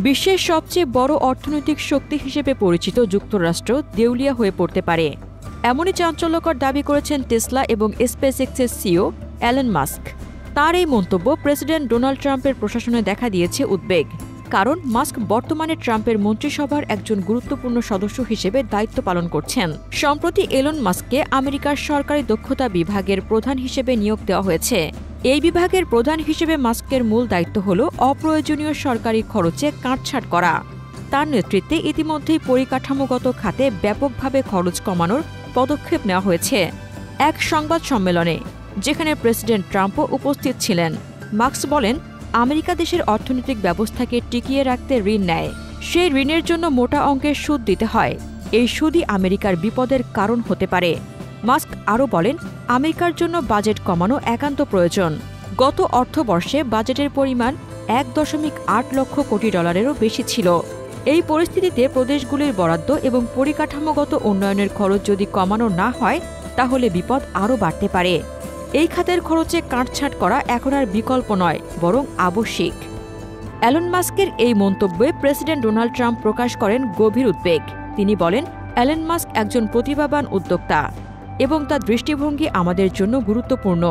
বিশ্বের সবচেয়ে বড় অর্থনৈতিক শক্তি হিসেবে পরিচিত যুক্তরাষ্ট্র দেউলিয়া হয়ে পড়তে পারে, এমনই চাঞ্চল্যকর দাবি করেছেন টেসলা এবং স্পেসএক্সের সিইও এলন মাস্ক। তার এই মন্তব্য প্রেসিডেন্ট ডোনাল্ড ট্রাম্পের প্রশাসনে দেখা দিয়েছে উদ্বেগ, কারণ মাস্ক বর্তমানে ট্রাম্পের মন্ত্রিসভার একজন গুরুত্বপূর্ণ সদস্য হিসেবে দায়িত্ব পালন করছেন। সম্প্রতি এলন মাস্ককে আমেরিকার সরকারি দক্ষতা বিভাগের প্রধান হিসেবে নিয়োগ দেওয়া হয়েছে। এই বিভাগের প্রধান হিসেবে মাস্কের মূল দায়িত্ব হল অপ্রয়োজনীয় সরকারি খরচে কাটছাঁট করা। তার নেতৃত্বে ইতিমধ্যেই পরিকাঠামোগত খাতে ব্যাপকভাবে খরচ কমানোর পদক্ষেপ নেওয়া হয়েছে। এক সংবাদ সম্মেলনে, যেখানে প্রেসিডেন্ট ট্রাম্পও উপস্থিত ছিলেন, মাস্ক বলেন, আমেরিকা দেশের অর্থনৈতিক ব্যবস্থাকে টিকিয়ে রাখতে ঋণ নেয়। সেই ঋণের জন্য মোটা অঙ্কের সুদ দিতে হয়। এই সুদই আমেরিকার বিপদের কারণ হতে পারে। মাস্ক আরও বলেন, আমেরিকার জন্য বাজেট কমানো একান্ত প্রয়োজন। গত অর্থবর্ষে বাজেটের পরিমাণ $1.8 লক্ষ কোটি বেশি ছিল। এই পরিস্থিতিতে প্রদেশগুলির বরাদ্দ এবং পরিকাঠামোগত উন্নয়নের খরচ যদি কমানো না হয়, তাহলে বিপদ আরও বাড়তে পারে। এই খাতের খরচে কাটছাঁট করা এখন আর বিকল্প নয়, বরং আবশ্যিক। এলন মাস্কের এই মন্তব্যে প্রেসিডেন্ট ডোনাল্ড ট্রাম্প প্রকাশ করেন গভীর উদ্বেগ। তিনি বলেন, এলন মাস্ক একজন প্রতিভাবান উদ্যোক্তা এবং তার দৃষ্টিভঙ্গি আমাদের জন্য গুরুত্বপূর্ণ।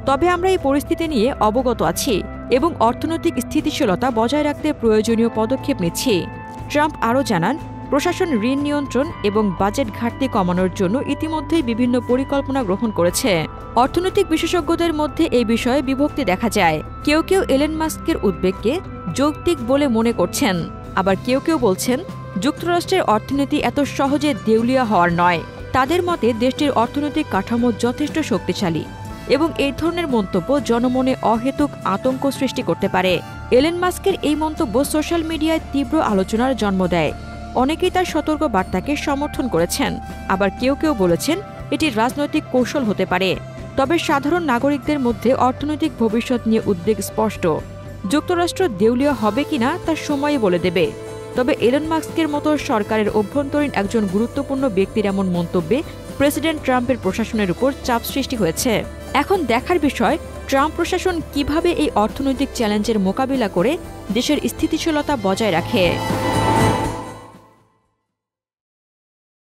তবে আমরা এই পরিস্থিতি নিয়ে অবগত আছি এবং অর্থনৈতিক স্থিতিশীলতা বজায় রাখতে প্রয়োজনীয় পদক্ষেপ নিচ্ছি। ট্রাম্প আরও জানান, প্রশাসন ঋণ নিয়ন্ত্রণ এবং বাজেট ঘাটতি কমানোর জন্য ইতিমধ্যেই বিভিন্ন পরিকল্পনা গ্রহণ করেছে। অর্থনৈতিক বিশেষজ্ঞদের মধ্যে এই বিষয়ে বিভক্তি দেখা যায়। কেউ কেউ এলন মাস্কের উদ্বেগকে যৌক্তিক বলে মনে করছেন, আবার কেউ কেউ বলছেন যুক্তরাষ্ট্রের অর্থনীতি এত সহজে দেউলিয়া হওয়ার নয়। তাদের মতে দেশটির অর্থনৈতিক কাঠামো যথেষ্ট শক্তিশালী এবং এই ধরনের মন্তব্য জনমনে অহেতুক আতঙ্ক সৃষ্টি করতে পারে। এলন মাস্কের এই মন্তব্য সোশ্যাল মিডিয়ায় তীব্র আলোচনার জন্ম দেয়। অনেকেই তার সতর্ক বার্তাকে সমর্থন করেছেন, আবার কেউ কেউ বলেছেন এটি রাজনৈতিক কৌশল হতে পারে। তবে সাধারণ নাগরিকদের মধ্যে অর্থনৈতিক ভবিষ্যৎ নিয়ে উদ্বেগ স্পষ্ট। যুক্তরাষ্ট্র দেউলিয়া হবে কিনা তা সময়ই বলে দেবে। তবে এলন মাস্কের মতো সরকারের অভ্যন্তরীণ একজন গুরুত্বপূর্ণ ব্যক্তির এমন মন্তব্যে প্রেসিডেন্ট ট্রাম্পের প্রশাসনের উপর চাপ সৃষ্টি হয়েছে। এখন দেখার বিষয়, ট্রাম্প প্রশাসন কিভাবে এই অর্থনৈতিক চ্যালেঞ্জের মোকাবিলা করে দেশের স্থিতিশীলতা বজায় রাখে।